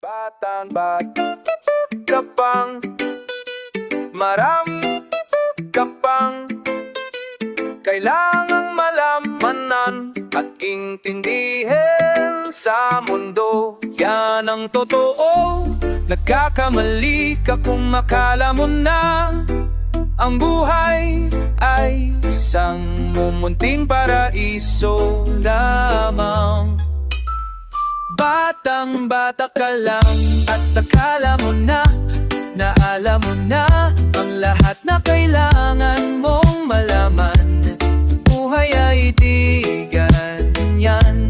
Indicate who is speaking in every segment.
Speaker 1: Batang-bata ka pang, marami ka pang kailangang malamanan at intindihin sa mundo. Yan ang totoo, nagkakamali ka kung akala mo na ang buhay ay isang mumunting paraiso lamang. Batang-bata ka lang at akala mo na alam mo na ang lahat na kailangan mong malaman. Buhay ay di ganyan.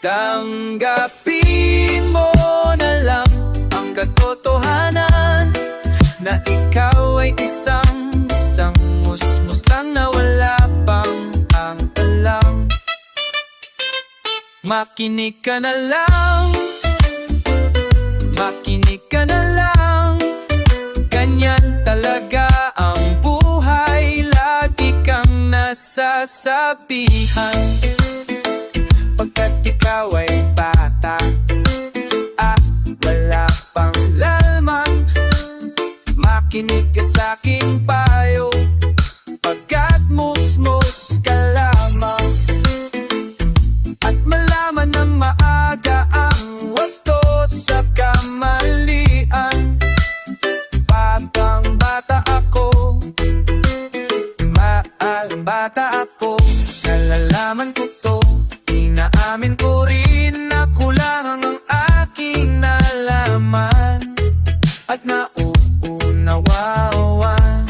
Speaker 1: Tanggapin mo na lang ang katotohanan na ikaw ay isang musmus lang na wala pang ang alam. Makinig ka na lang, makinig ka na lang. Ganyan talaga ang buhay, lagi kang nasasabihan. Pagkat ikaw ay bata at wala pang lalman, makinig ka sa'king payo, pagkat musmus ka lamang. At malaman ng maaga ang wasto sa kamalian. Batang-bata ako, maalang-bata ako, nalalaman ko to, inaamin ko rin na kulang ang aking nalaman at nauunawawan.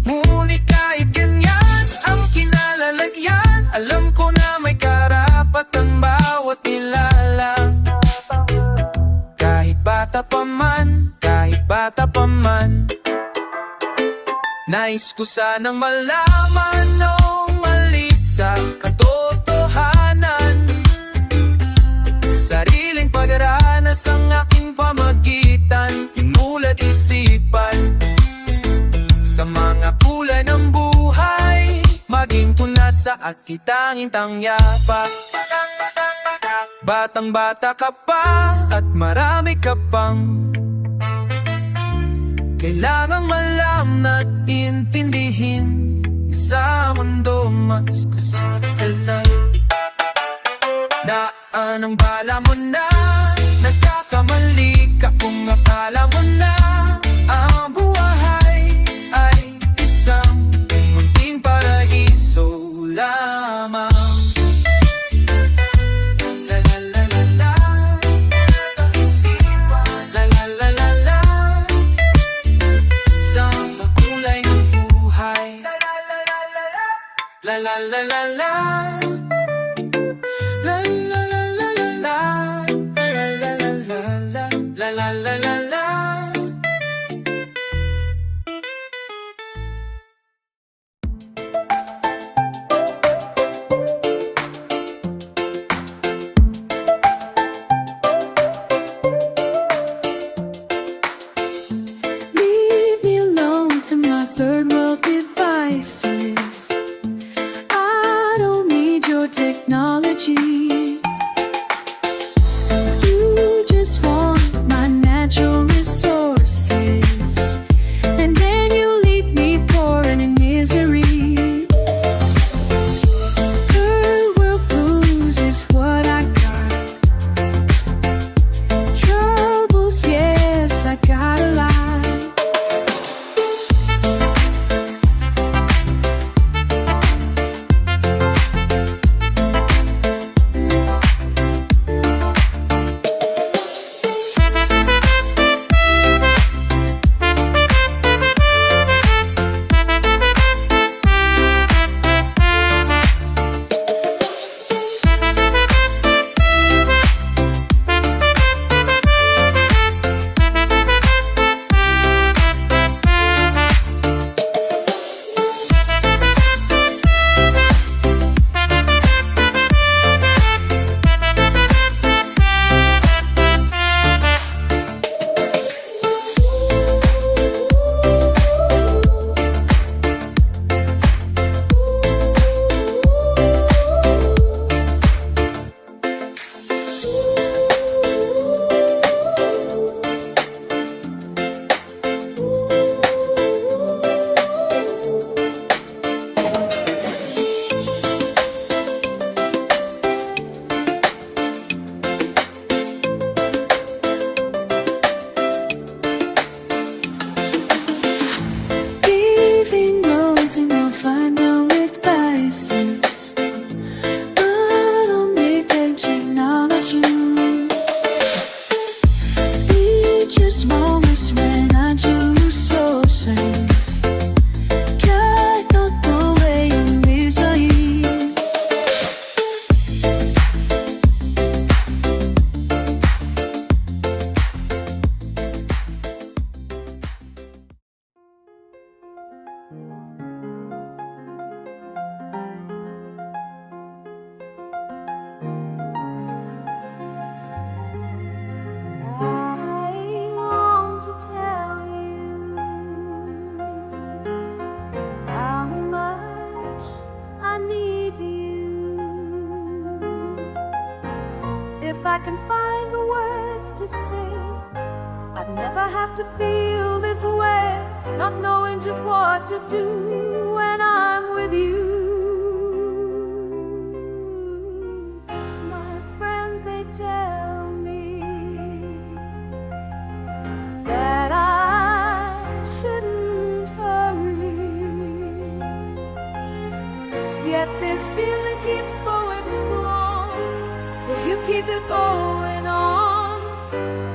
Speaker 1: Ngunit kahit ganyan ang kinalalagyan, alam ko na may karapatan bawat nilalang. Kahit bata pa man, kahit bata pa man, nais ko sanang malaman o malis sa katotohanan. Sariling pagranas ang aking pamagitan, inulat isipan sa mga kulay ng buhay, maging tunas sa akitanging tangyapak. Batang-bata ka pa at marami ka pang kailangang malaman at intindihin sa mundo. Mas kasakalan na anong bala mo na, nagkakamali ka kung akala mo na ang buhay ay isang munting paraiso lamang. La la la la la, la la la la la, sa makulay ng buhay. La la la la la, la la la la la la, la la la la la, la la la la la.
Speaker 2: about you. These moments when I do so strange. Can't the way you miss me. I want to tell you how much I need you. If I can find the words to say, I'd never have to feel this way, not knowing just what to do when I'm with you. My friends, they tell me that I shouldn't hurry, yet this feeling keeps going strong, 'cause you keep it going on.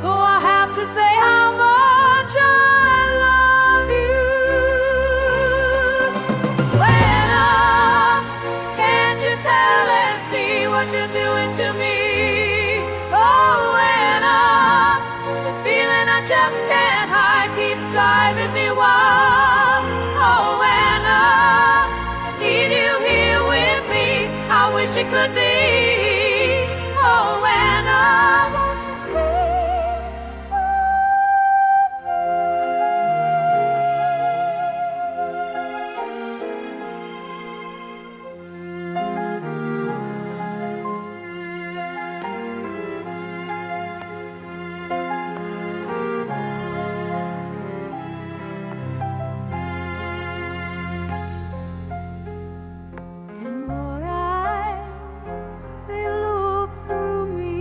Speaker 2: Though I have to say how much I love you. When can't you tell and see what you're doing to me? Oh, when this feeling I just can't hide keeps driving me wild. Oh, when I need you here with me, I wish it could be. Oh, when I want to stay. In your eyes, they look through me.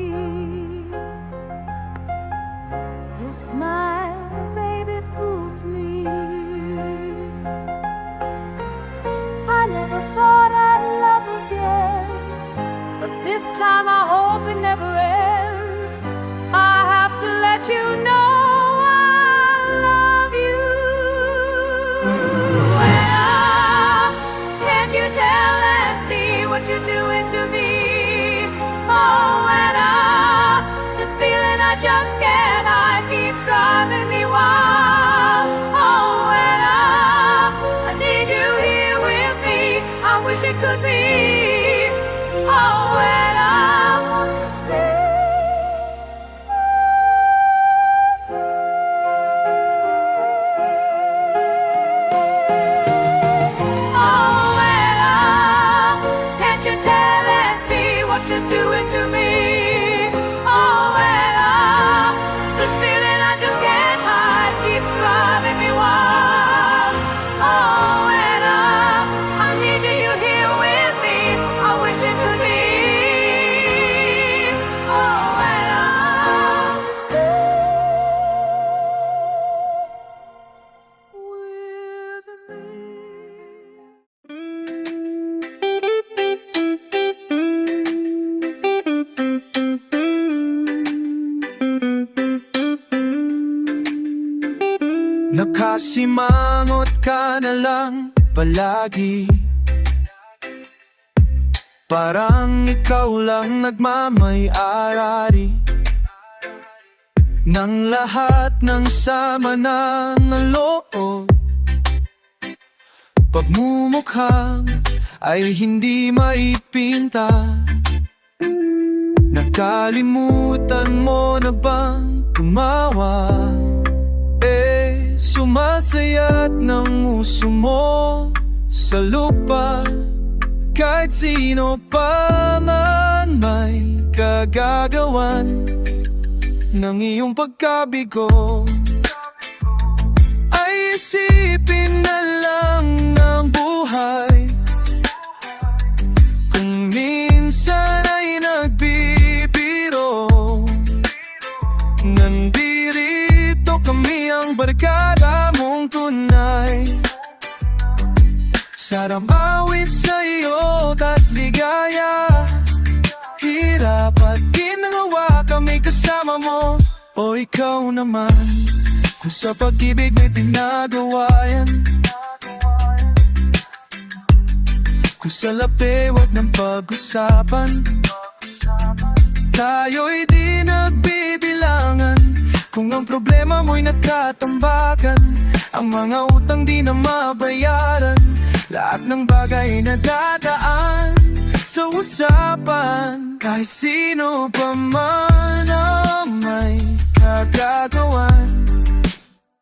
Speaker 2: Your smile, baby, fools me. I never thought I'd love again, but this time I hope it never ends. I have to let you know I love you. Can't you tell and see what you're doing to me? Oh, and this feeling I just can't hide keeps driving me wild. Oh, and I need you here with me. I wish it could be. Oh, and I want to stay. Oh, and can't you tell and see what you're doing to me? Oh, and this feeling I just can't hide keeps driving me wild. Oh, and I need you here with me. I wish it could be. Oh, and I'll stay with me.
Speaker 1: Nakasimangot ka na lang palagi, parang ikaw lang nagmamay-ari ng lahat ng sama ng loob. Pagmumukhang ay hindi maipinta. Nakalimutan mo na bang tumawa? Sumasaya't ng uso mo sa lupa. Kahit sino pa man may kagagawan ng iyong pagkabigo. Ay isipin na lang ng buhay kung minsan ay nagbibiro. Nandirito kami ang barkada mong tunay, sarang awit sa iyo at ligaya, hirap at ginawa O ikaw naman, kung sa pag-ibig may pinagawa yan, kung sa lapi wag ng pag-usapan, tayo'y di nagbibilangan. Kung ang problema mo'y nagkatambakan, ang mga utang di na mabayaran, lahat ng bagay na dadaan sa usapan. Kahit sino pa man ang may kagagawan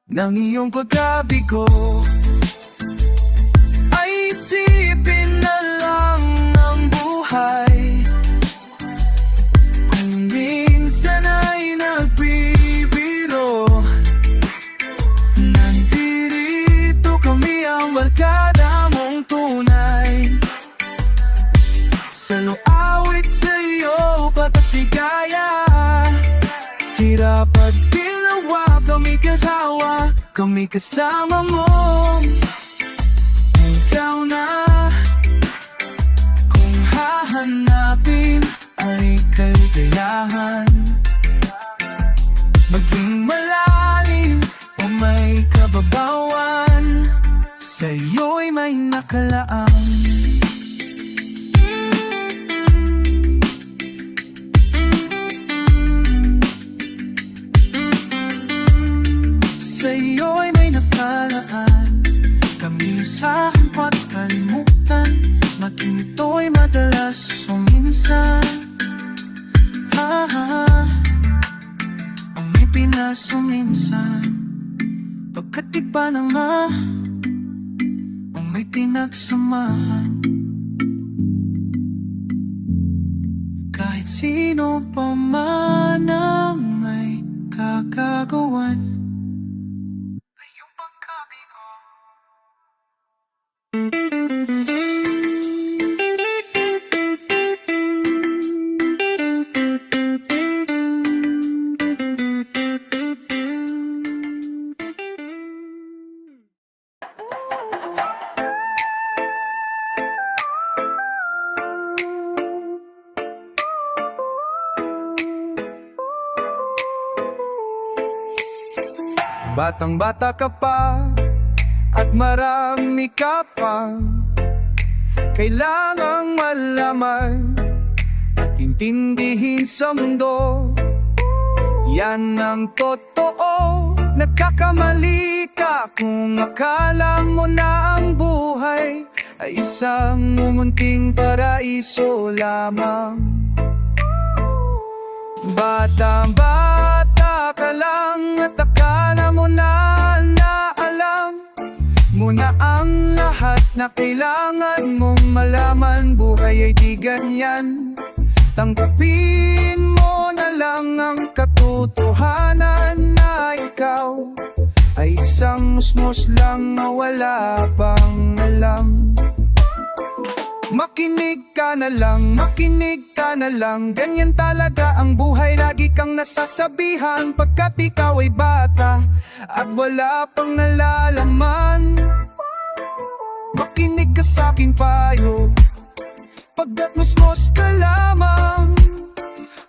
Speaker 1: ng iyong pagkabigo, ay isipin na lang ang buhay. Kung minsan ay nagbibiro, nandirito kami ang barkada mong tunay. Sa awit sa'yo patatigaya, hirap at ginawa, kami kasawa, kami kasama mo. Ikaw na, kung hahanapin ay kaligayahan. Maging malalim o may kababawan, sa'yo'y may nakalaan. Sa'yo'y may nakalaan, kami sa'king pagkalimutan, maging ito'y madalas o minsan. Ang may pinas o minsan, pagkat iba na nga ang may pinagsamahan. Kahit sino pa man ang may kagagawan. Batang-bata ka pa at marami ka pa kailangang malaman at intindihin sa mundo. Yan ang totoo, nagkakamali ka kung akala mo na ang buhay ay isang mumunting paraiso lamang. Bata-bata ka lang at akala mo na alam mo na ang lahat na kailangan mong malaman. Buhay ay di ganyan, tanggapin mo na lang ang katotohanan na ikaw ay isang musmos lang na wala pang alam. Makinig ka na lang, makinig ka na lang, ganyan talaga ang buhay, lagi kang nasasabihan pagkat ikaw ay bata at wala pang nalalaman. Makinig ka sa'king payo, pagkat musmos ka lamang,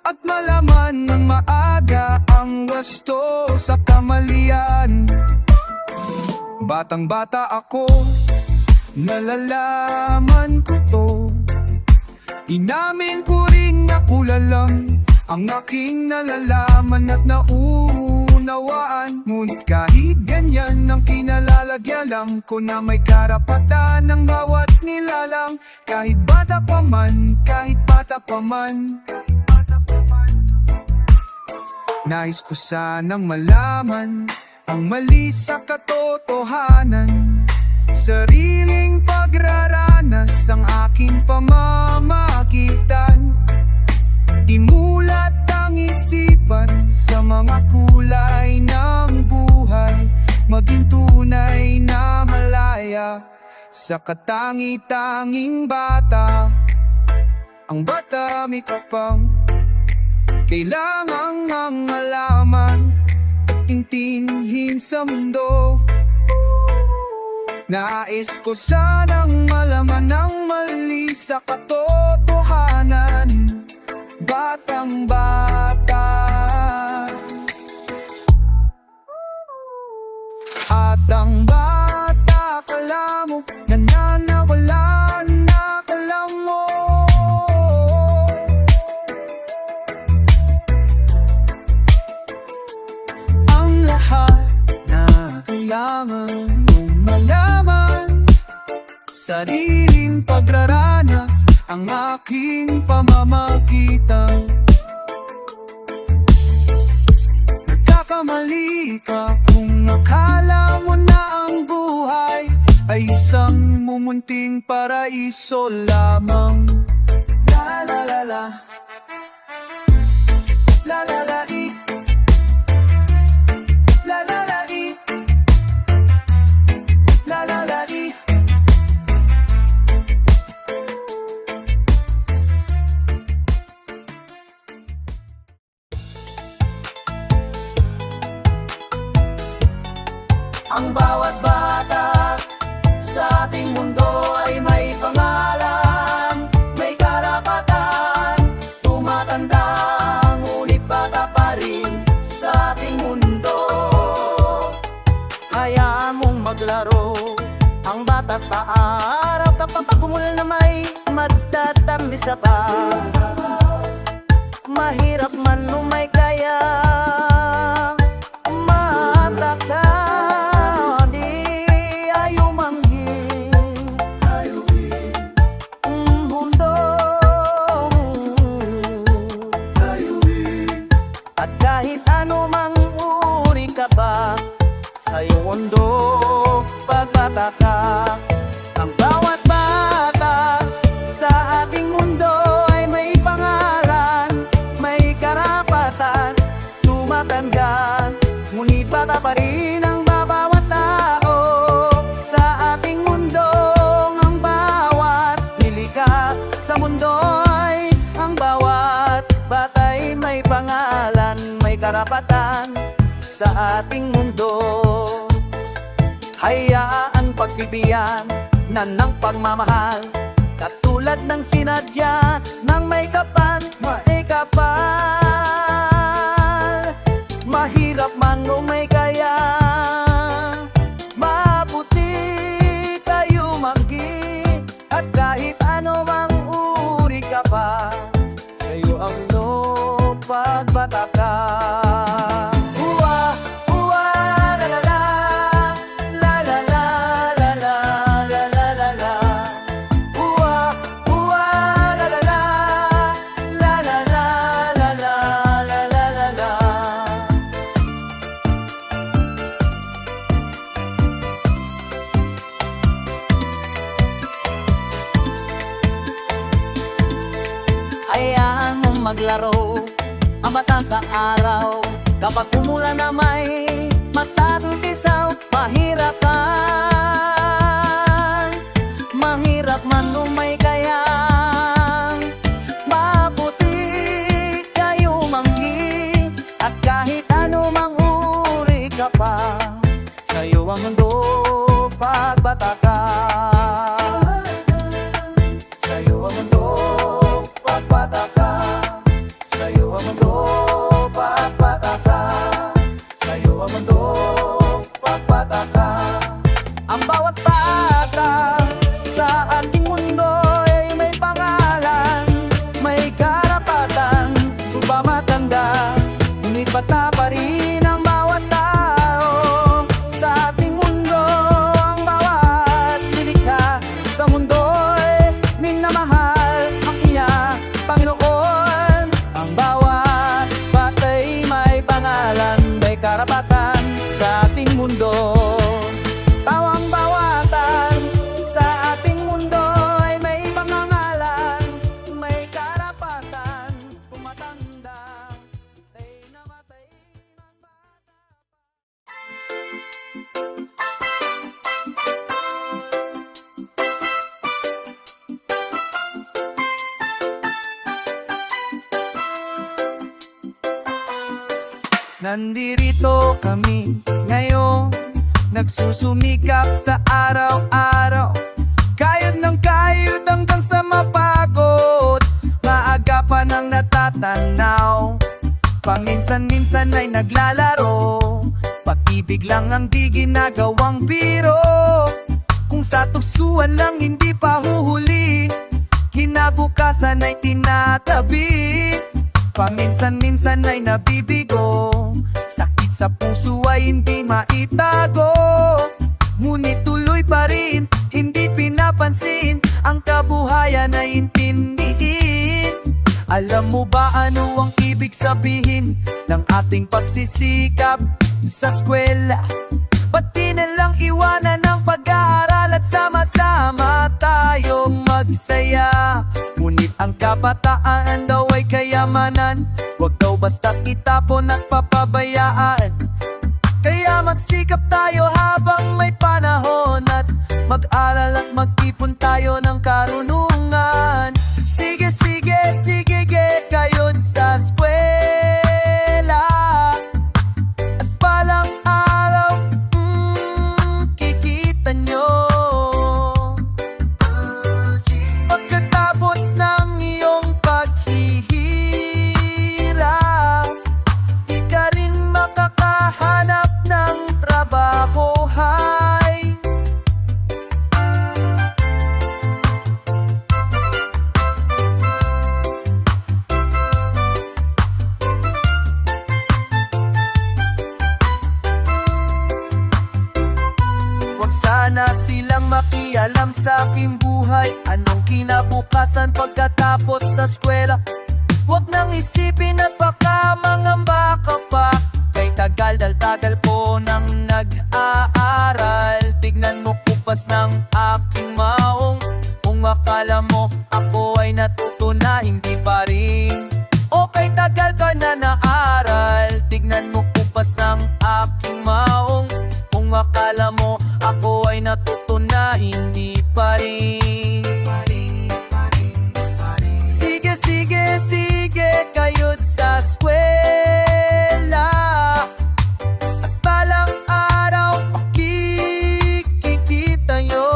Speaker 1: at malaman ng maaga ang wasto sa kamalian. Batang-bata ako, nalalaman ko to, inamin ko rin na kulalang ang aking nalalaman at naunawaan. Ngunit kahit ganyan ang kinalalagyan, alam ko na may karapatan ng bawat nilalang. Kahit bata pa man, kahit bata pa man, nais ko sanang malaman ang mali sa katotohanan. Sariling pagraranas ang aking pamamagitan, imulat ang isipan sa mga kulay ng buhay, maging tunay na malaya sa katangi-tanging bata. Ang bata may kapang kailangang ang malaman at intindihin sa mundo. Nais ko sanang malaman ang mali sa katotohanan. Batang-bata, kailangan mong malaman. Sariling pagraranas ang aking pamamagitan. Nagkakamali ka kung akala mo na ang buhay ay isang mumunting paraiso lamang. La la la la, la la la i, la la la i, la la la i. Ang bawat bata sa ating mundo ay may pangalan, may karapatan, tumatanda, ngunit bata pa rin sa ating mundo. Hayaan mong maglaro ang bata sa araw, kapag pagkumul na may magtatambisa pa. Mahirap man o may kaya, sa iyong mundo pagbata ka. Ang bawat bata sa ating mundo ay may pangalan, may karapatan, tumatanda, ngunit bata pa rin ang bawat tao sa ating mundo. Ang bawat nilikha sa mundo ay ang bawat bata'y may pangalan, may karapatan sa ating mundo. Hayaan pagbibiyan na ng pagmamahal, katulad ng sinadya ng may kapal, may kapal. Mahirap man o may kaya, mabuti tayo manggi, at kahit ano mang uri ka pa, sa'yo ang no pagbata ka. Hayaan mong maglaro ang bata sa araw, kapag umulan na may matatisaw. Mahirap man o may kaya, mabuti kayo manggi, at kahit ano mang uri ka pa, sa'yo ang mundo pagbata ka. Sa'yo ang mundo pagbata ka, sa'yo ang mundo pagbata ka, sa'yo ang mundo pagbata ka. Ang bawat bata sa ating mundo ay may pangalan, may karapatan, tumatanda, ngunit bata pa rin ang bawat tao sa ating mundo. Ang bawat nilikha sa mundo ay minamahal ang iya, Panginoon. Ang bawat bata'y may pangalan, may karapatan sa ating mundo. Tawang bawatan sa ating mundo ay may pangalan, may karapatan, tumatanda, ay namatay ng bata. Nandirito kami ngayon, nagsusumikap sa araw-araw, kayod ng kayod hanggang sa mapagod. Maaga pa nang natatanaw, paminsan-minsan ay naglalaro, pag-ibig lang ang di ginagawang biro. Kung sa tuksuan lang hindi pa huhuli, kinabukasan ay tinatabi. Paminsan-minsan ay nabibigo, sakit sa puso ay hindi maitago. Ngunit tuloy pa rin, hindi pinapansin, ang kabuhayan ay intindihin. Alam mo ba ano ang ibig sabihin ng ating pagsisikap sa eskwela? Ba't di nalang iwanan ang pag-aaral at sama-sama tayong magsaya? Ngunit ang kabataan daw ay kayamanan, huwag daw basta itapon at papabayaan. Kaya magsikap tayo habang may panahon, at mag-aral at mag-ipon tayo ng karunungan. Sige, sige, sige, kayo sa eskwela. At balang araw, kikita nyo. Pagkatapos ng iyong paghihirap, di ka rin makakahanap ng trabaho, hay. Huwag sana silang makialam sa aking buhay. Anong kinabukasan pagkatapos sa eskwela? Huwag nang isipin at baka mangamba ka pa. Kay tagal ko nang nag-aaral. Tignan mo kupas ng aking maong. Kung akala mo ako ay natuto na, hindi pa rin. O kay tagal ka na naaral. Tignan mo kupas ng aking maong. Kung akala mo ako ay natuto na, hindi pa rin. Sige, sige, sige, kayo't sa eskwela. At balang araw, kikita nyo.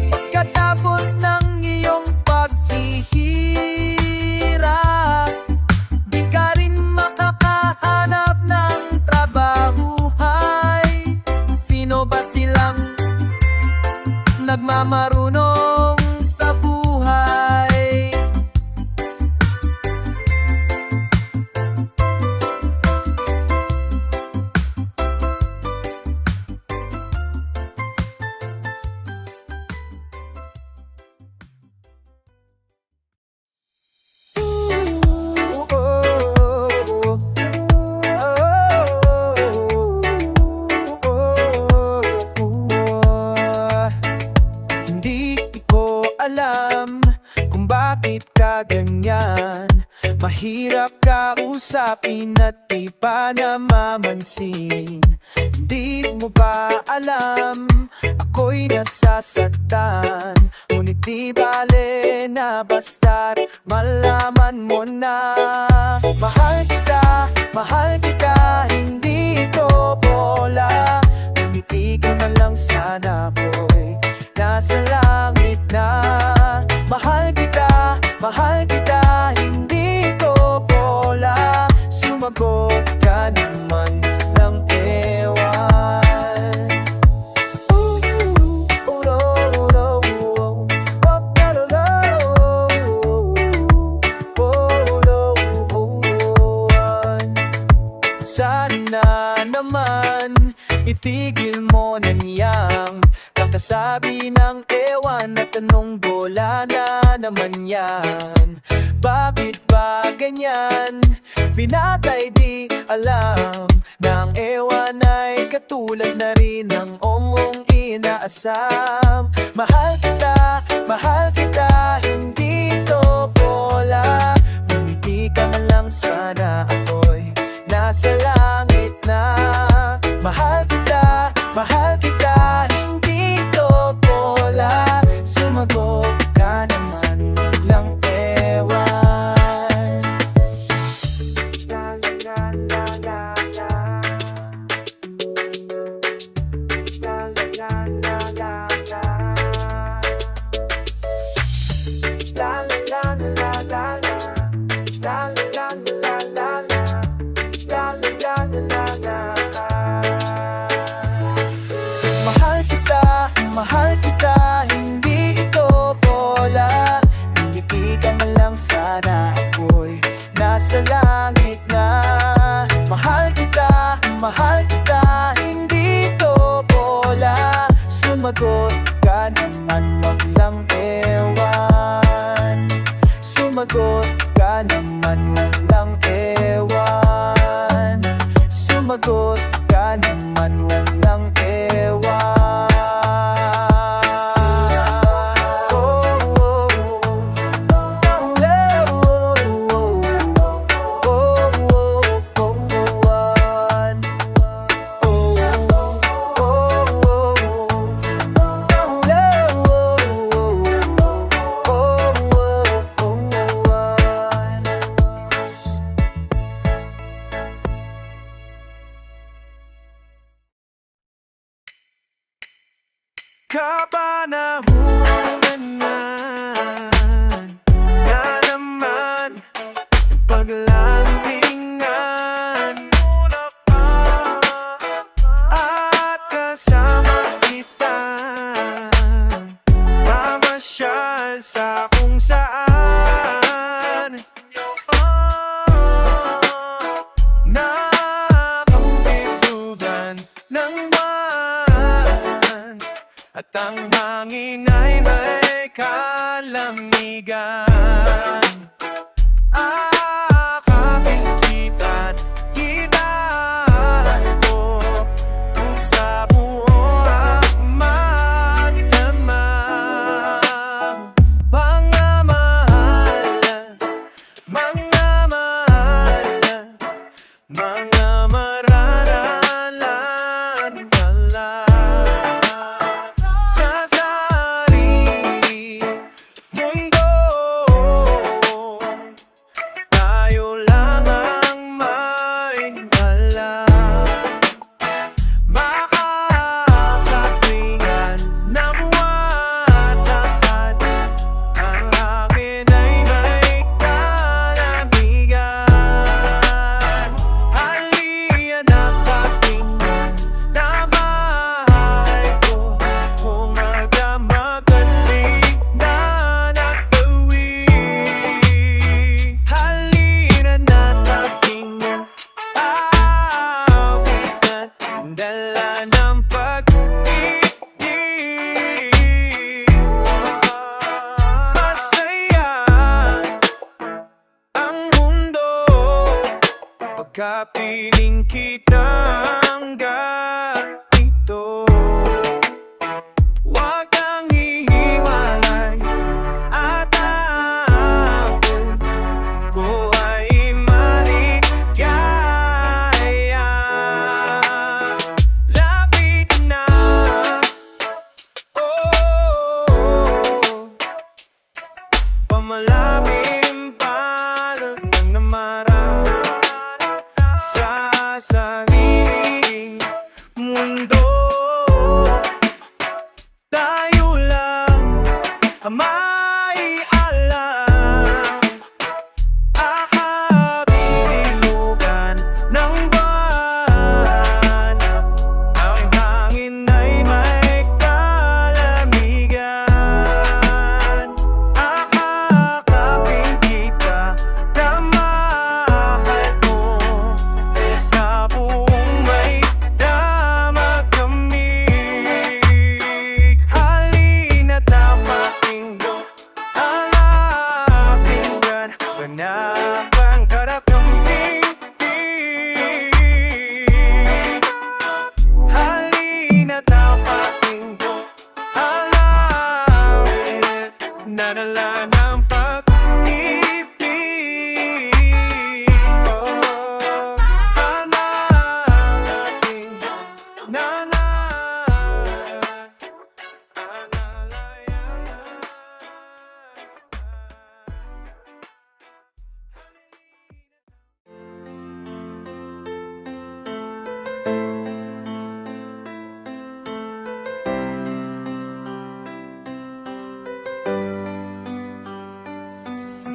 Speaker 1: Pagkatapos ng iyong paghihirap, di ka rin makakahanap ng trabaho, hay. Sino ba silang nagmamarunong sa buhay? Hindi ko alam kung bakit ka ganyan. Mahirap ka usapin at di pa namamansin. Hindi mo ba alam ako'y nasasaktan? Ngunit di bale na basta't malaman mo na. Mahal kita, hindi ito bola. Ngumiti ka na lang sana, boy, nasa langit na. Mahal kita, hindi ito bola. Sumagot ka naman ng ewan. Sana naman itigil mo na niyang kakasabi ng ewan at anong bola na naman yan. Bakit ba ganyan? Binatay di alam na ang ewan ay katulad na rin ng ongong inaasam. Mahal kita, hindi ito bola. Bumiti ka man lang sana, ako'y nasa langit na. Mahal kita, hindi ito bola. Sumagot ka naman lang ewan. Mahal kita, hindi ito bola. Bumiti ka man lang sana, ako'y nasa langit na. mahal kita, hindi to bola. Sumagot ka naman, wag lang ewan. Sumagot ka naman, wag lang ewan. Sumagot ka naman, wag lang ewan. Kapanahon na naman ang paglambingan muna pa at kasama kita mamasyal sa kung saan nakabilugan ng buwan at ang hangin ay may kalamigan. Akapin kita't kita ko kung sa buo ang magdamag. Mga mahal, mga mahal, mga mararalan ka lang sa sariling mundo. Tayo lang ang may alam. Makakatwiran ng watahan, ang akin ay may kalamigan. Halina na pakinggan na bahay ko, kung magdamagaling na nagbawi. Halina na pakinggan awitan, dala ng pag-ibig. Masaya ang mundo pagkapiling kitang ganito. Huwag kang hihiwalay at ako ko ay maligaya. Lapit na, pamalapim palad ng namarang sa sariling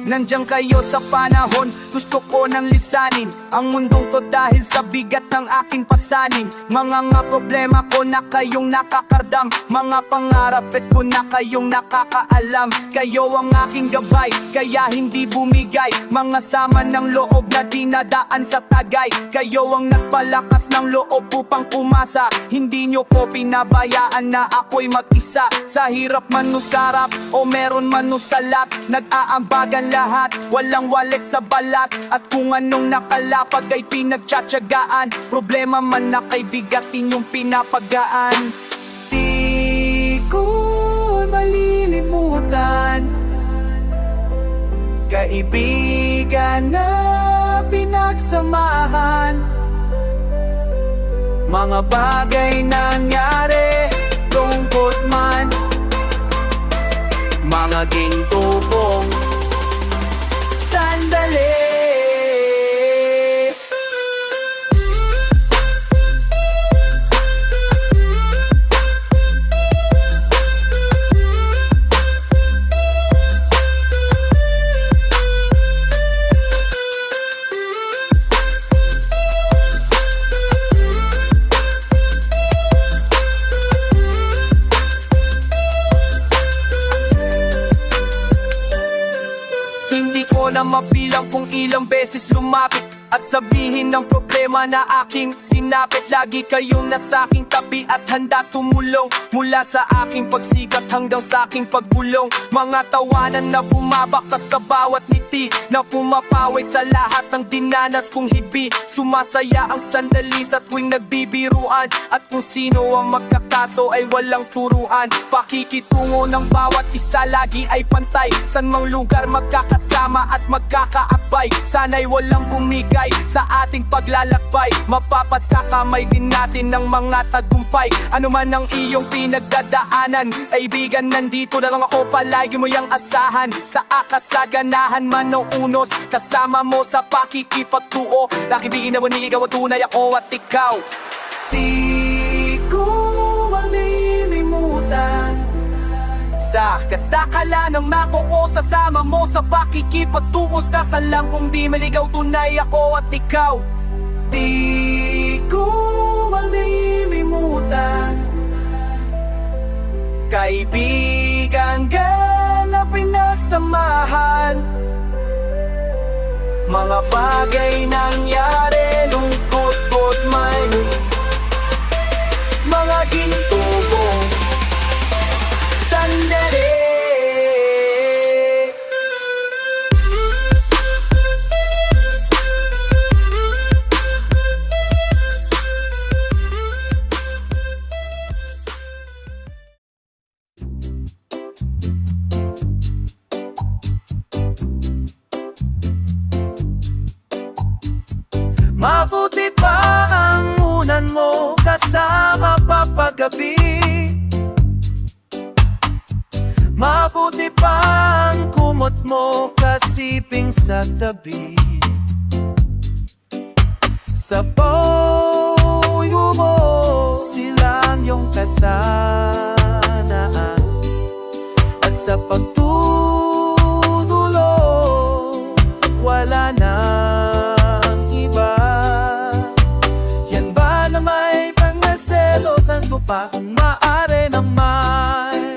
Speaker 1: Nandiyan kayo sa panahon, gusto ko nang lisanin ang mundong to dahil sa bigat ng aking pasanin. Mga nga problema ko na kayong nakakardam, mga pangarap ko na kayong nakakaalam. Kayo ang aking gabay, kaya hindi bumigay, mga sama ng loob na dinadaan sa tagay. Kayo ang nagpalakas ng loob upang umasa, hindi nyo ko pinabayaan na ako'y mag-isa. Sa hirap man o sarap, o meron man o salat, nag-aambagan lahat, walang walit sa balat. At kung anong nakalapag ay pinagtsatsagaan, problema man na kay bigatin yung pinapagaan. Di ko malilimutan kaibigan na pinagsamahan, mga bagay nangyari, lungkot man, mga gintubong sandali. Hindi ko na mabilang kung ilang beses lumapit at sabihin ng problema na aking sinapit. Lagi kayong nasa aking tabi at handa tumulong, mula sa aking pagsikat hanggang sa aking paggulong. Mga tawanan na bumabakas sa bawat ngiti, na pumapaway sa lahat ng dinanas kong hidbi. Sumasaya ang sandali sa tuwing nagbibiruan, at kung sino ang magkakaso ay walang turuan. Pakikitungo ng bawat isa lagi ay pantay, san mang lugar magkakasama at magkakaakbay. Sana'y walang bumigay sa ating paglalakbay, mapapasa kamay din natin ng mga tagumpay. Ano man ang iyong pinagdadaanan, kaibigan, nandito na lang ako, palagi mo yang asahan. Sa akasaganahan man o unos, kasama mo sa pakikipagtuo. Nakibigin na wani, ikaw ang tunay, ako at ikaw. Di ko malilimutan sa kastakala ng makuko, sasama mo sa pakikipagtuos. Kasal lang kung di maligaw, tunay, ako at ikaw. Di ko malilimutan kaibigan ka na pinagsamahan, mga bagay nangyari, lungkot man, mga gintubong sandali. Mabuti pa ang unan mo kasama papagabi, mabuti pa ang kumot mo kasiping sa tabi. Sa pauyo mo silang iyong kasanaan, at sa pagtutulo wala nang iba. Yan ba na may pangaselosan mo pa? Kung maaari naman,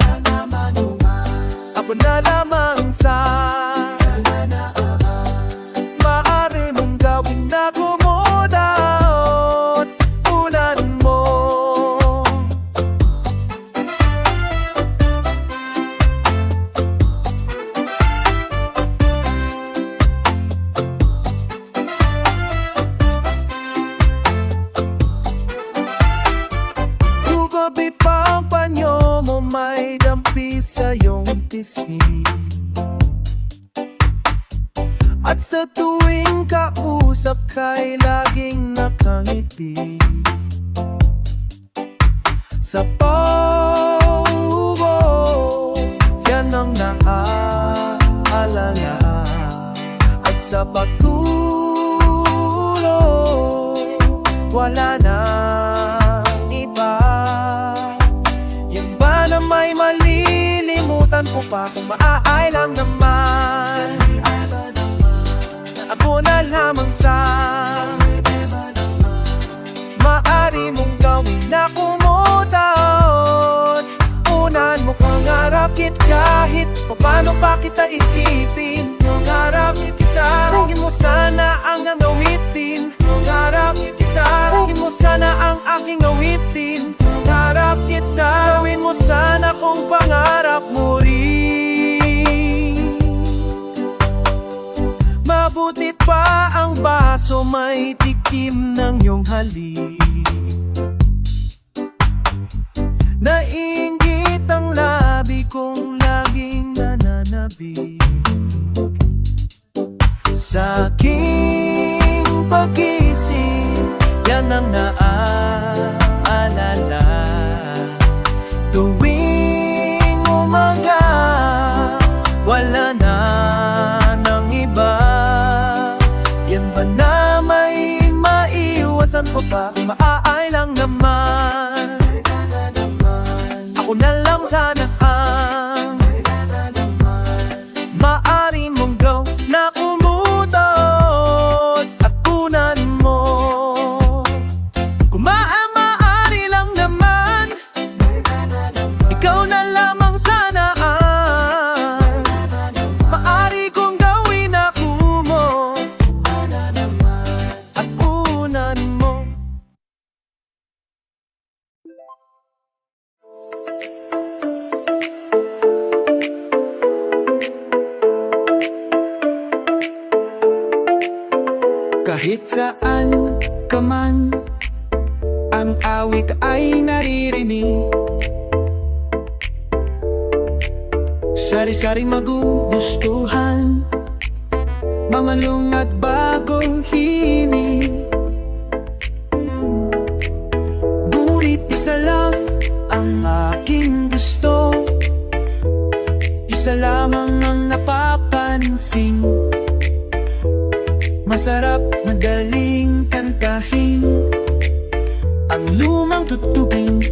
Speaker 1: ako na lamang sa maaari mong gawin na kumudot unan mo. Gabi pa ang panyo mo, may dampi sa iyong pisngi, at sa tuwing kausap ka'y laging nakangiti. Sa paubo, yan ang naaalala, at sa pagtulog wala nang iba. Yan ba na may malilimutan ko pa? Kung maaay lang naman, lamang sa maari mong gawin na kumudot. Unan mo pangarap kit kahit paano pa kita isipin. Pangarap kita, tingin mo sana ang awitin. Pangarap kita, tingin mo sana ang aking awitin. Pangarap kita, gawin mo sana kung pangarap mo rin. Mabutit pa ang baso may tikim ng iyong halik. Nainggit ang labi kong laging nananabik sa aking pag-isip. Yan ang naaalala tuwing umaga. Wala na ng iba. Yan ba na may maiwasan ko pa? Kung maaay lang naman, ako na lang sana ang maari mong gawin na kumudot at punan mo. Kung maaari lang naman, ikaw na lamang sana ang maari kong gawin na kumot at punan mo.
Speaker 3: Kahit saan ka man, ang awit ay naririnig. Sari-saring magugustuhan, mga lungat bagong himig. Ngunit isa lang ang aking gusto, isa lamang ang napapansin. Masarap madaling kantahin ang lumang tutugin.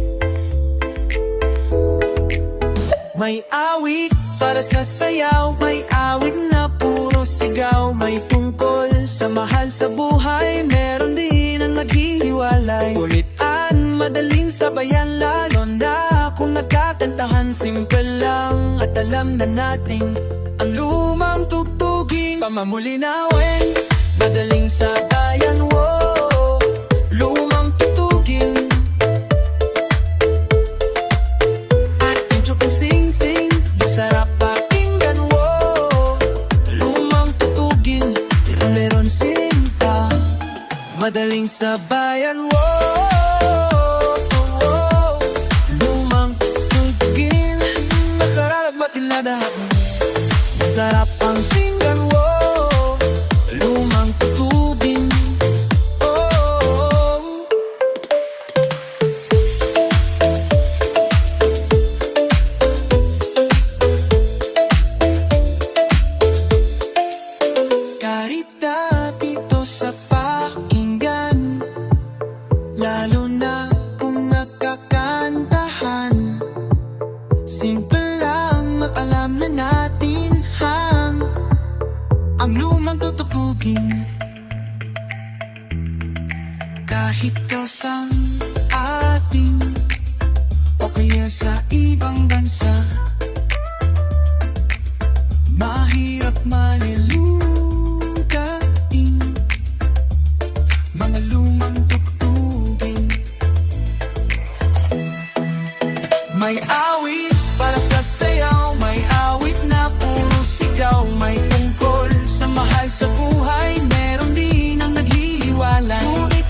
Speaker 3: May awit para sa sayaw, may awit na puro sigaw. May tungkol sa mahal sa buhay, meron din ang naghihiwalay. Ulitan, madaling sabayan, lalo na kung nagkakantahan. Simple lang at alam na natin ang lumang tugtugin. Pamamulinawin, madaling sabayan, wow, lumang tutugin. Ating tsukong sing-sing, masarap pakinggan, wow, lumang tutugin. Meron sinta, madaling sabayan, wow, lumang tutugin. Masarap matinadahan, masarap ang pinggan, wow, lumang tutugin. Oh, karita dito sa pakinggan, lalo na kung nagkakantahan. Simple lang, mag-alam na natin ang lumang tutugin. Kahit kasang atin o kaya sa ibang bansa, mahirap malilugain mga lumang tutugin. May awit para sa sayaw, may awit na puro sigaw. May tungkol sa mahal sa buhay, meron din ang naghihiwalay. Ngunit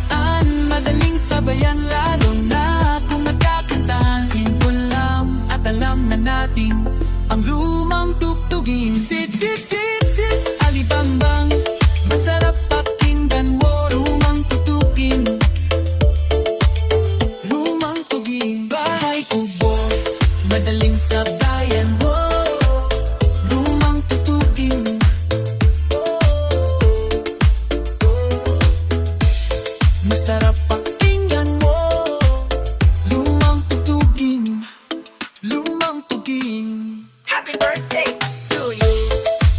Speaker 3: madaling sabayan, lalo na kung nagkakantahan. Simple lang at alam na natin ang lumang tugtugin. Sit, sit, sit, sit, alibambang, masarap pakinggan, wow, lumang tutugin. Lumang tugin, bahay kubo, madaling sabayan, wow, lumang tutugin. Masarap pakinggan, wow, lumang tutugin. Lumang tugin.
Speaker 2: Happy birthday to you.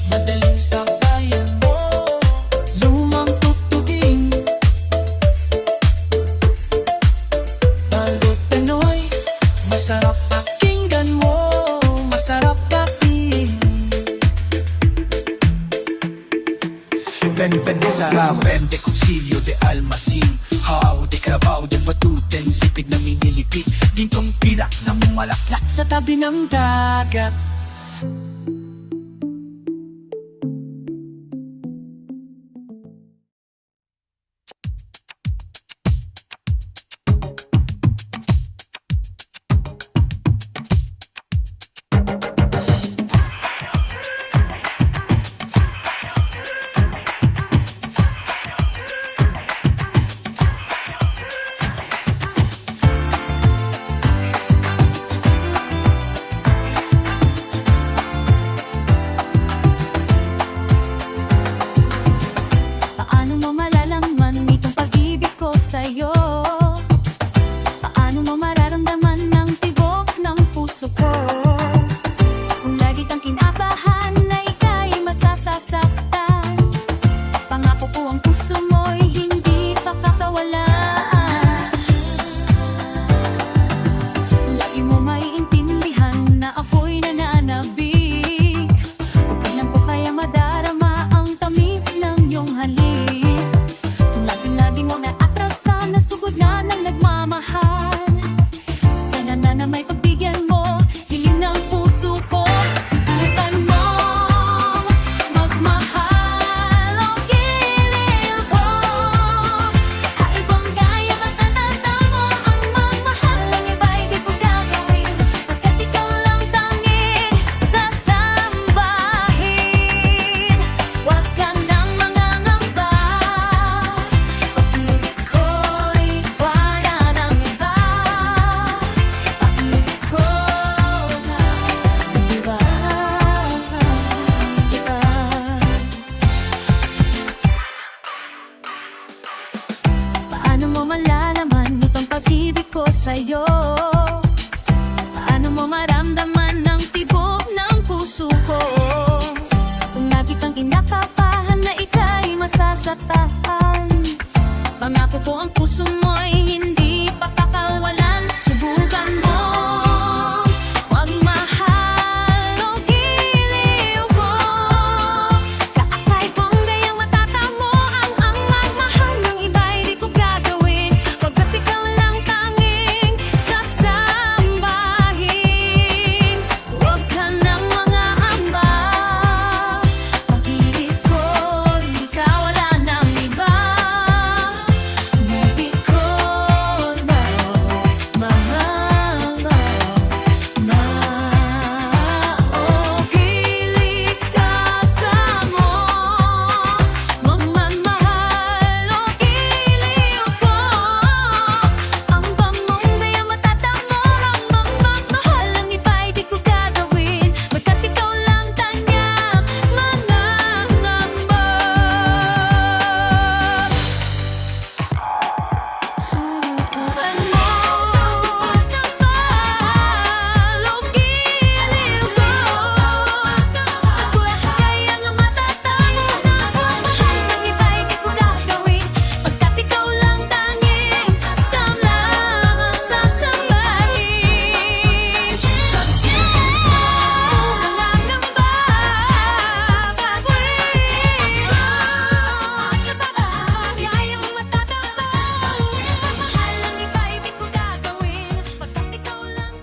Speaker 3: Madaling sabayan, wow, lumang Graben de kutsilyo de almasin, haw de karabaw de batuten, sipig na minilipit, gintong pilak na malaklat sa tabi ng dagat.
Speaker 2: Paano mo malalaman itong pag-ibig ko sa'yo? Paano mo mararamdaman ng tibok ng puso ko? Kung lagi kang kinabahan na ika'y masasasaktan, pangako ko ang puso mo'y hindi pakakawalan. Lagi mo maiintindihan na ako'y nananabik, huwag kailan ko kaya madarama ang tamis ng iyong halik. Kung lagi-lagi mo naatrasan, nasugod na ng nagmamahal, sana na may pagbigyan mo, hiling ng puso ko. Subukan mo magmahal o giliw ko, kahit bang kaya matatanda mo ang magmahal ng iba'y di ko gagawin, pagkat ikaw lang tanging sasambahin. Huwag ka nang mangangamba, pag-ibig ko'y wala ng iba, pag-ibig ko na iba. Paano mo malalaman itong pag-ibig ko sa'yo? Paano mo maramdaman ng tibok ng puso ko? Kung lagi kang kinakabahan na ika'y masasaktan, pangako ko ang puso mo'y hindi pakakawalan. Subukan mo magmahal o giliw ko, kahit bang gayang matatamo ang magmahal ng iba'y di ko gagawin, pagkat ikaw lang tanging sasambahin. Huwag ka nang mangangamba, pag-ibig ko hindi ka wala ng iba. Hindi ko na mahal na maogilig ka sa mo, magmamahal o giliw ko, ang bangong gayang matatamo ang magmamahal ng iba'y di ko gagawin, pagkat ikaw lang tanyang mangangamba. Subukan mo magmahal o giliw ko, kayang matatamo ang magmahal ng iba'y di ko gagawin, pagkat ikaw lang tanging sasambahin. Mangangamba, kayang matatamo ang magmahal ng iba'y di ko gagawin, pagkat ikaw lang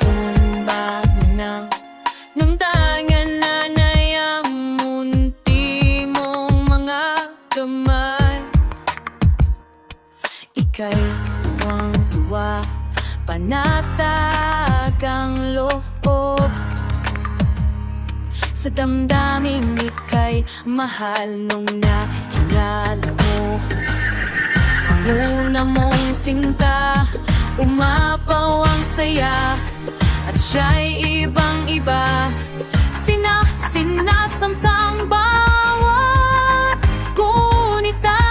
Speaker 2: Tumbag na ng tangan nanay ang munti mong mga kamay, ika'y tuwang-tuwa, panatag ang loob, sa damdaming ika'y mahal nung nakilala mo. Ang una mong sinta, umapaw ang saya, at siya'y ibang-iba, sinasamsang bawat gunita.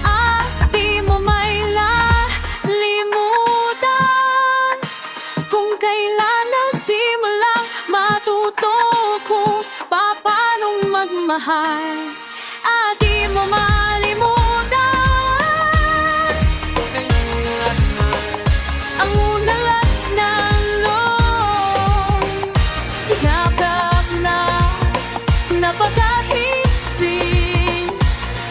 Speaker 2: At di mo may lalimutan kung kailan mahal at di mo malimutan ang unalat ng loob. Yakap na napakahigpit,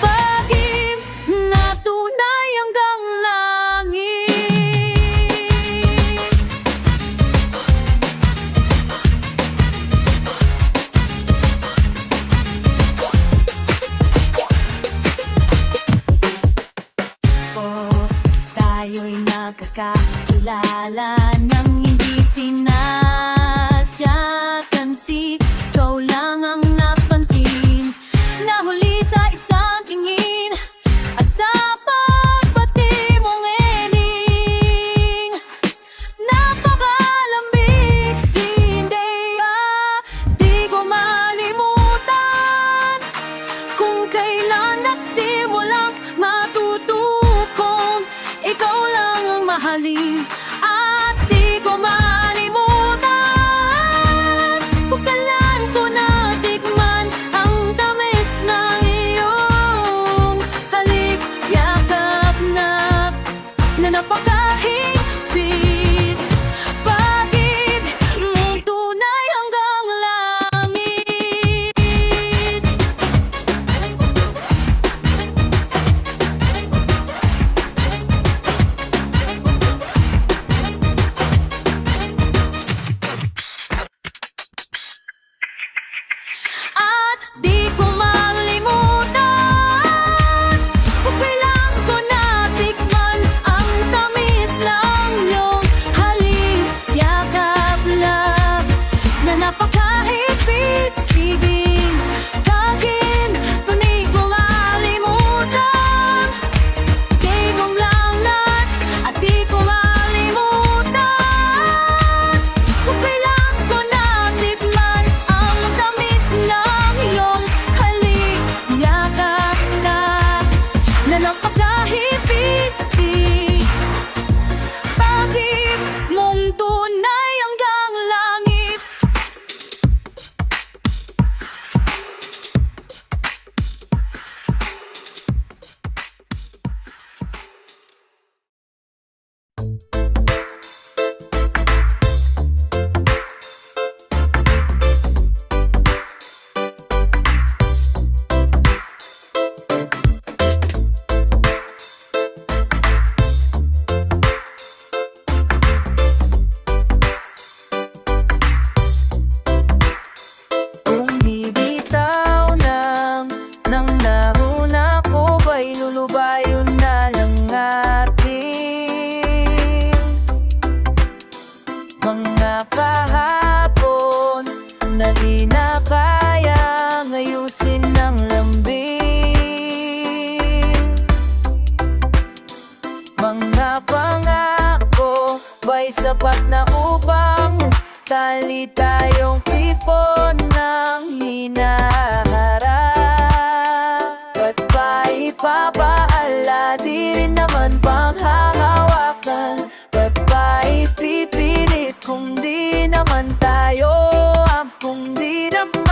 Speaker 2: pag-ibig na tunay hanggang langit. Tayo'y nakakakilala nang hindi sinasya. Kansi, ikaw lang ang napansin, nahuli sa isang tingin at sa pagbati mong ening. Napakalambing, hindi di ko malimutan kung kailan nagsimulang matutukong ikaw lang ang mahalin at di ko malimutan kung kailan ko natikman ang tamis ng iyong halik. Yakap na napakahigpit, pag-ibig mong tunay hanggang langit. At di ko malimutan kung kailan ko natikman ang tamis ng iyong halik. Yakap lang na napakahigpit, sibing tagin, tunay ko malimutan. Di mong langlat at di ko malimutan kung kailan ko natikman ang tamis ng iyong halik. Yakap na napakahigpit, pag-ibig mong tunay hanggang langit.
Speaker 3: Kung bibitaw nang nauna ko, ba'y lulubayon na lang ating mga kahapon na di na kayang ayusin ng lambing. Mga pangako ba'y sapat na upang tali tayong pipon ng hinaharap? Ba't ba ipapaala, di rin naman panghahawakan? Ba't ba ipipilit kung di naman tayo kung di naman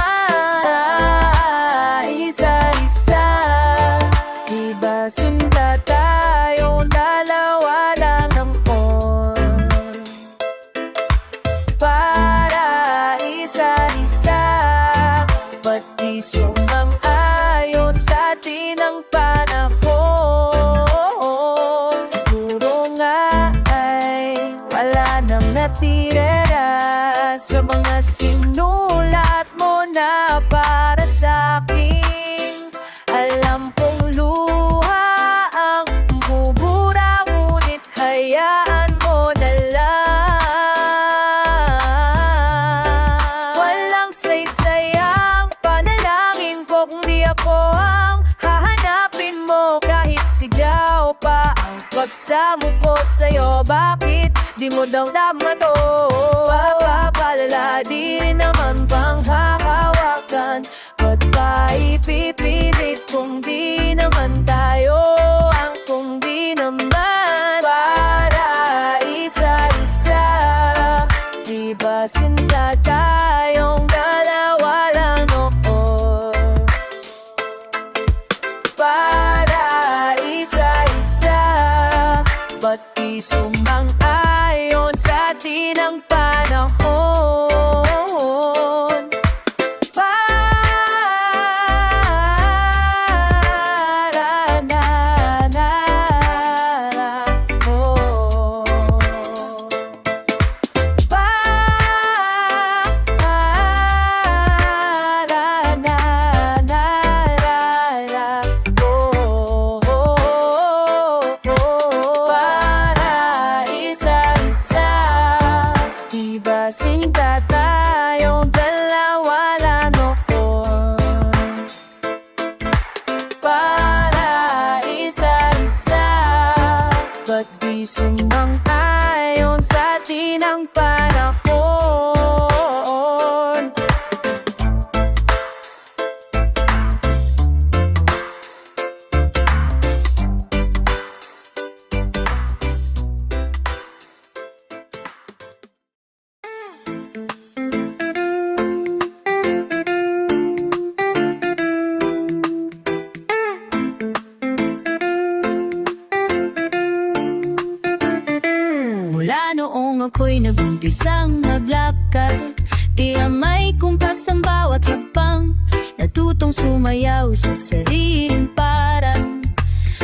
Speaker 3: isa-isa? Diba sinta tayong dalawa lang naman para isa-isa, pati sumang-ayon sa atin ang panahon. Siguro nga ay wala nang natira sa mga sinulat mo na para sa akin. Alam kong luha ang bubura, ngunit hayaan mo na lang. Walang saysayang panalangin ko kung di ako ang hahanapin mo. Kahit sigaw pa ang pagsamo ko sa'yo, bakit di mo daw tama to? Papapalala, di rin naman panghahawakan. Ba't ba ipipilit kung di naman tayo kung di naman para isa-isa? Di ba sinta tayong dalawa lang noon?
Speaker 2: sinta tayong dalawa lang noon, para isa-isa. Ba't di sumang ayon sa atin ang panahon? Mula noong ako'y nag-umpisang maglakad, tiyak may kumpas ang bawat hakbang. Natutong sumayaw sa sariling parang,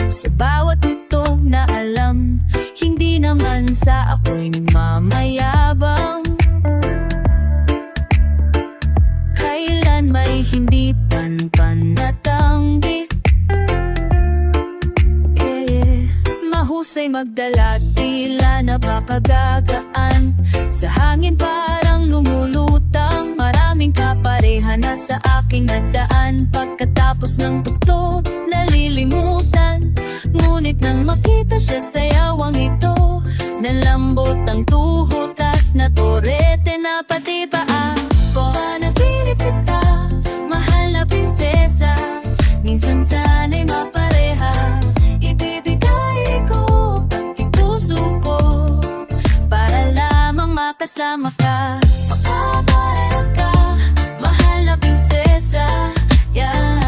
Speaker 2: sa bawat tutog na alam. Hindi naman sa ako'y nagmamayabang, kailan may hindi pan-panatanggi. Mahusay magdala, tila napakagagaan, sa hangin parang lumulutang. Maraming kapareha na sa aking nadaan, pagkatapos ng tugtog nalilimutan. Ngunit nang makita siya sa yawang ito, nalambot ang tuhod at natorete na pati paa ko. Panaginip kita, mahal na prinsesa, minsan sana'y mapareha. Ibibigay ko pati puso ko, para lamang makasama ka. Makapareha ka, mahal na prinsesa, yeah.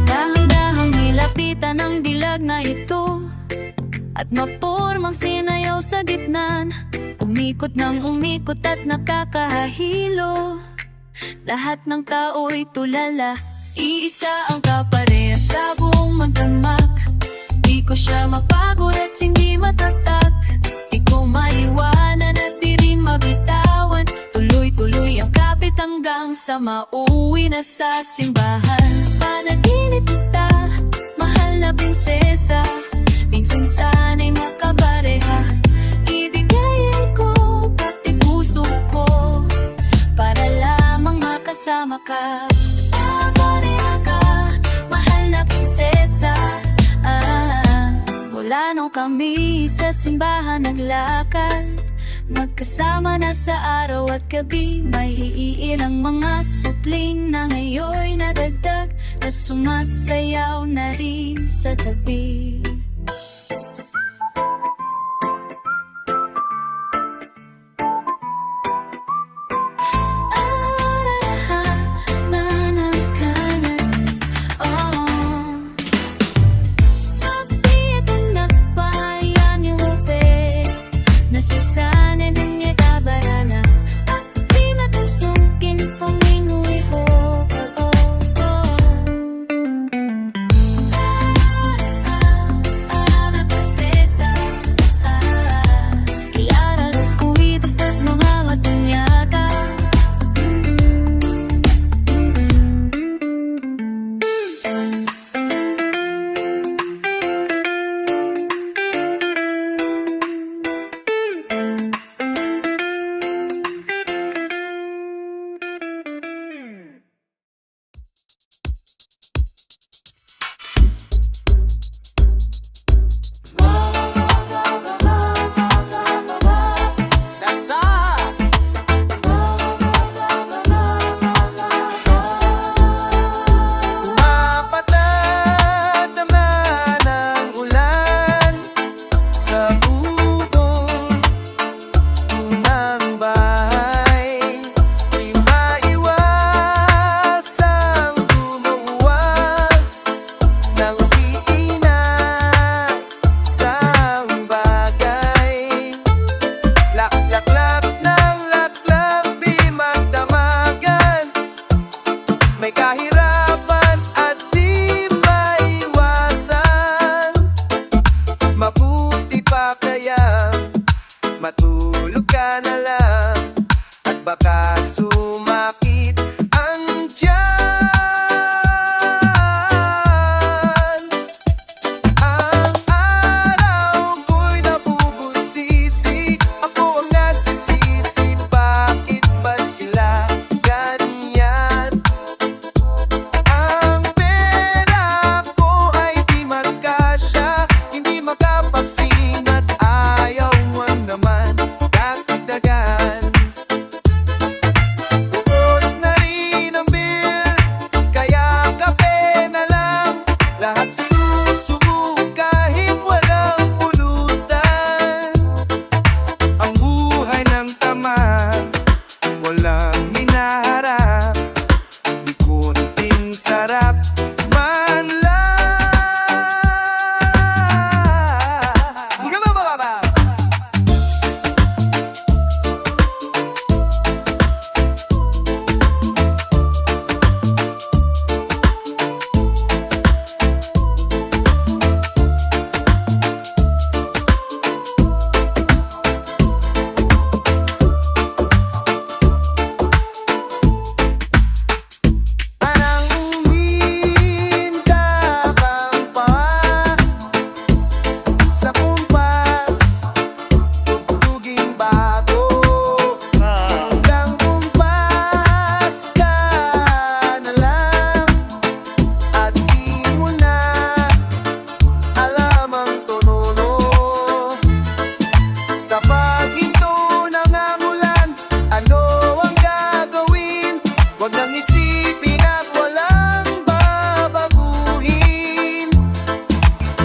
Speaker 2: Dahan-dahang nilapitan ang dilag na ito, at mapurmang sinayaw sa gitnan. Umikot ng umikot at nakakahilo, lahat ng tao'y tulala. Iisa ang kapareha sa buong magdamag, di ko siya mapagod at hindi matatak. Di ko maiwanan at di rin mabitawan, tuloy-tuloy ang kapit hanggang sa mauwi na sa simbahan. Panaginip kita, mahal na prinsesa, minsan sana'y makapareha. Ibigay ko pati puso ko, para lamang makasama ka. Pareha ka, mahal na prinsesa, mula nung kami sa simbahan naglakad, magkasama na sa araw at gabi. May iilang mga supling na ngayon'y nadagdag, na sumasayaw na rin sa tabi.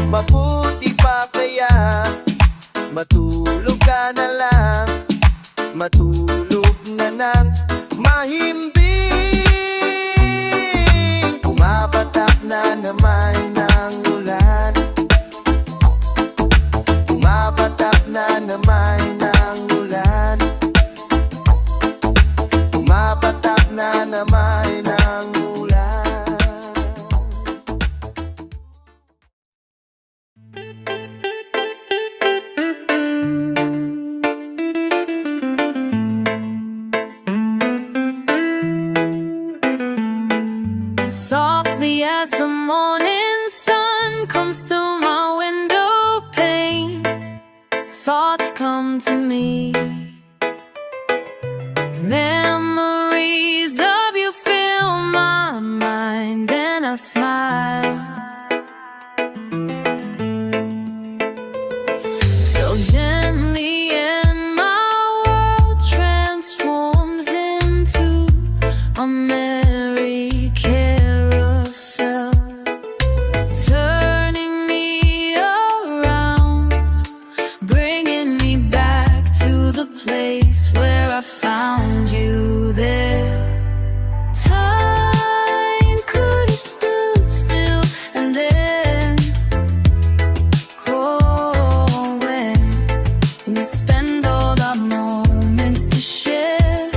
Speaker 3: Mabuti pa kaya matulog ka na lang, matulog na nang mahimbing. Pumapatak na naman ng ulan, pumapatak na naman ng ulan, pumapatak na naman ng ulan.
Speaker 2: Softly as the morning sun comes through my window pane, thoughts come to me. Memories of you fill my mind and I smile. So gently and my world transforms into a merry carousel, turning me around, bringing me back to the place where I found you there. Time could have stood still and then oh, when we'd spend all our moments to share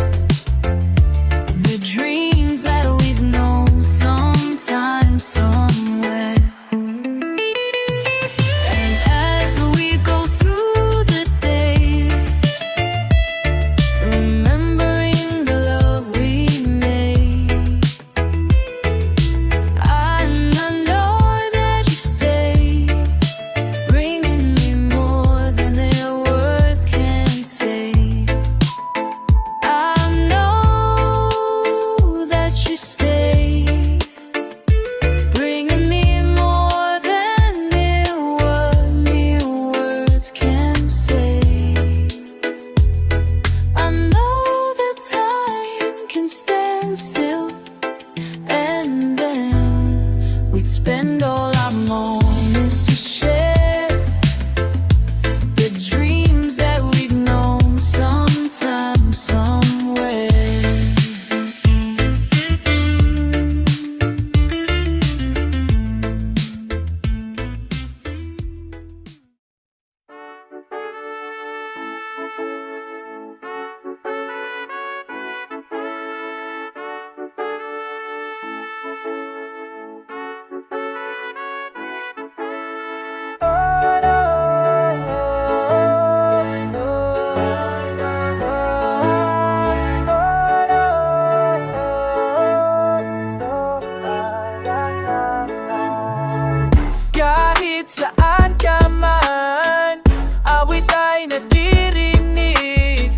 Speaker 2: the dreams that we've known sometime, somewhere. And as we go through the day, remembering the love we made, I know that you stay, bringing me more than their words can say. I know that you stay, bringing me more than mere words can say. I know that time can stand still, and then we'd spend all our moments to share the dreams that we've known sometime, somewhere.
Speaker 3: Kahit saan ka man, awit ay naririnig,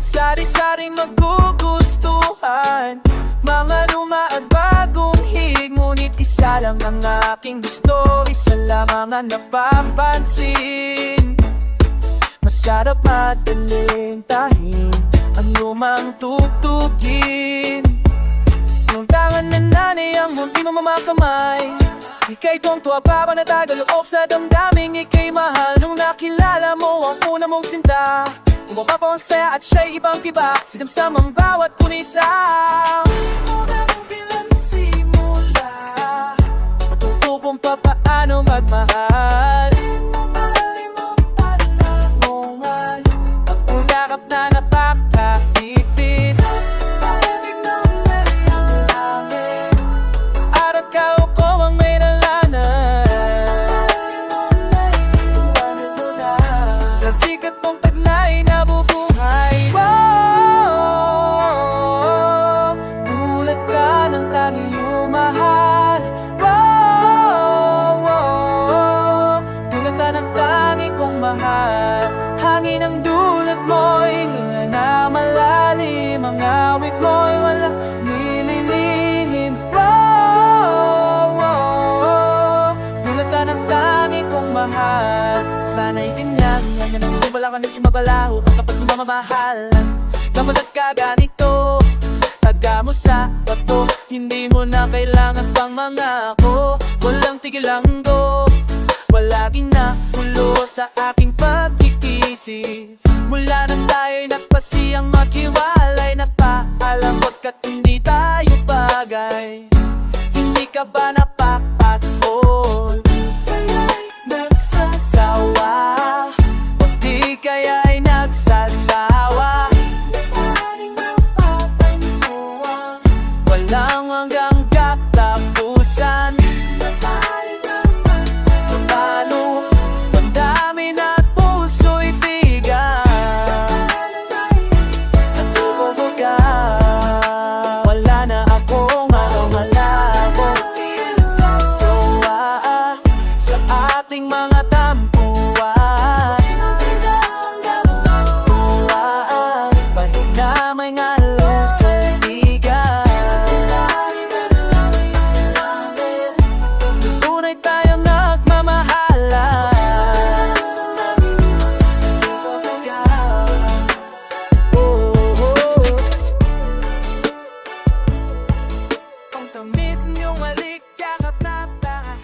Speaker 3: sari-saring magugustuhan, mga luma at bagong hig. Ngunit isa lang ang aking gusto, isa lamang ang napapansin. Masarap madaling tahin ang lumang tugtugin. Yung tangan na nanay ang munti mo mamakamay, ika'y tuwang-tuwa pa ba natagaloob sa damdaming ika'y mahal. Nung nakilala mo ang una mong sinta, bumaba pa ang saya at siya'y ibang tiba, sinamsam ang bawat punita. Una mong pinansimula, matutupong pa paano magmahal. Mahalin mo panahongan, ang ulakap na napakaipit. Palamig ng meriyang langit, araw ka o ko ang may sa sikat mong taglay nabubuhay. Wow, tulad ka ng tanging iyong mahal. Wow, tulad ka ng tanging kong mahal. Hangin ang dulot mo'y hinga na malalim, ang awit mo'y walang nililihim. Wow, tulad ka ng tanging kong mahal. Sana'y ganyan, yan ang bumala ka ng imagalaho ang kapag lumamahalan. Kapag nagkaganito, taga mo sa bato, hindi mo na kailangan pang mangako. Walang tigil lang go, wala
Speaker 1: sa aking pag-iisip. Mula nang tayo'y nagpasiyang maghiwalay, nagpaalamot ka't hindi tayo bagay. Hindi ka ba napapagod? Kaya'y nagsasawa, o di kaya'y nagsasawa. Maaaring mapapanimuang walang hanggang katapusan. Maaaring naman talo, mandami na't puso'y tigas. At tumubuga, wala na akong malabo. Sawa sa ating mga tampuan. Pahinga may ngalo sa tigas. Tunay tayong nagmamahalan. Ang tamis niyong malikakap na tayo.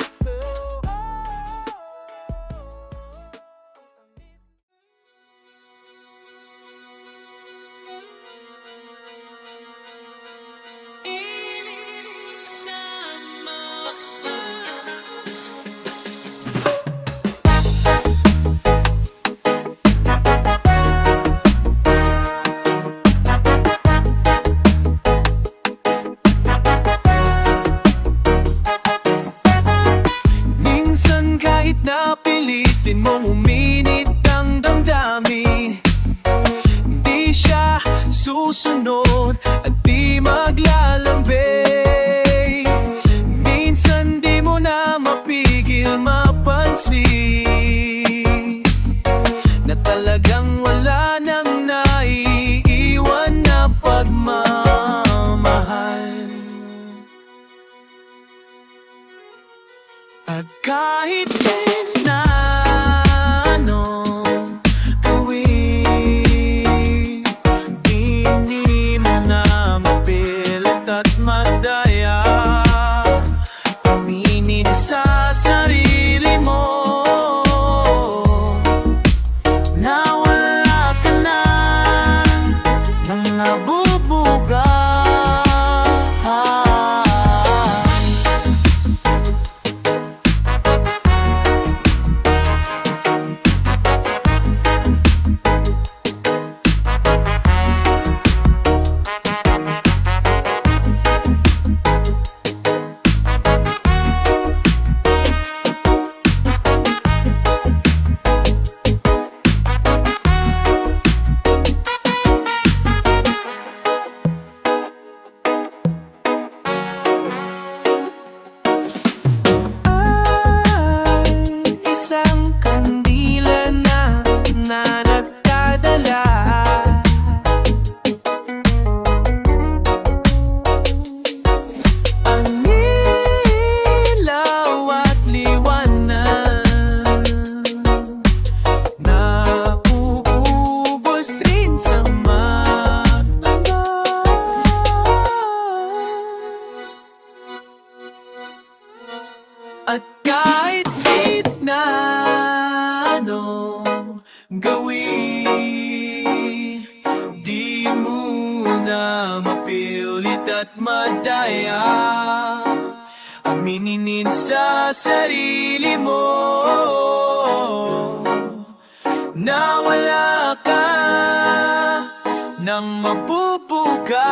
Speaker 1: Minsan kahit napilitin mong uminit ang damdamin, di siya susunod at di maglalambing. Minsan di mo na mapigil mapansin na talagang wala nang naiiwan na pagmamahal. At kahit na anong gawin, di mo na mapilit at madaya. Aminin sa sarili mo na wala ka na nang nabubuga. Isang kandila na nagdadala. Ang ilaw at liwanag na uubos rin sa mata. At kahit na anong gawin, di mo na mapilit at madaya. Aminin sa sarili mo na wala ka nang mabubuga.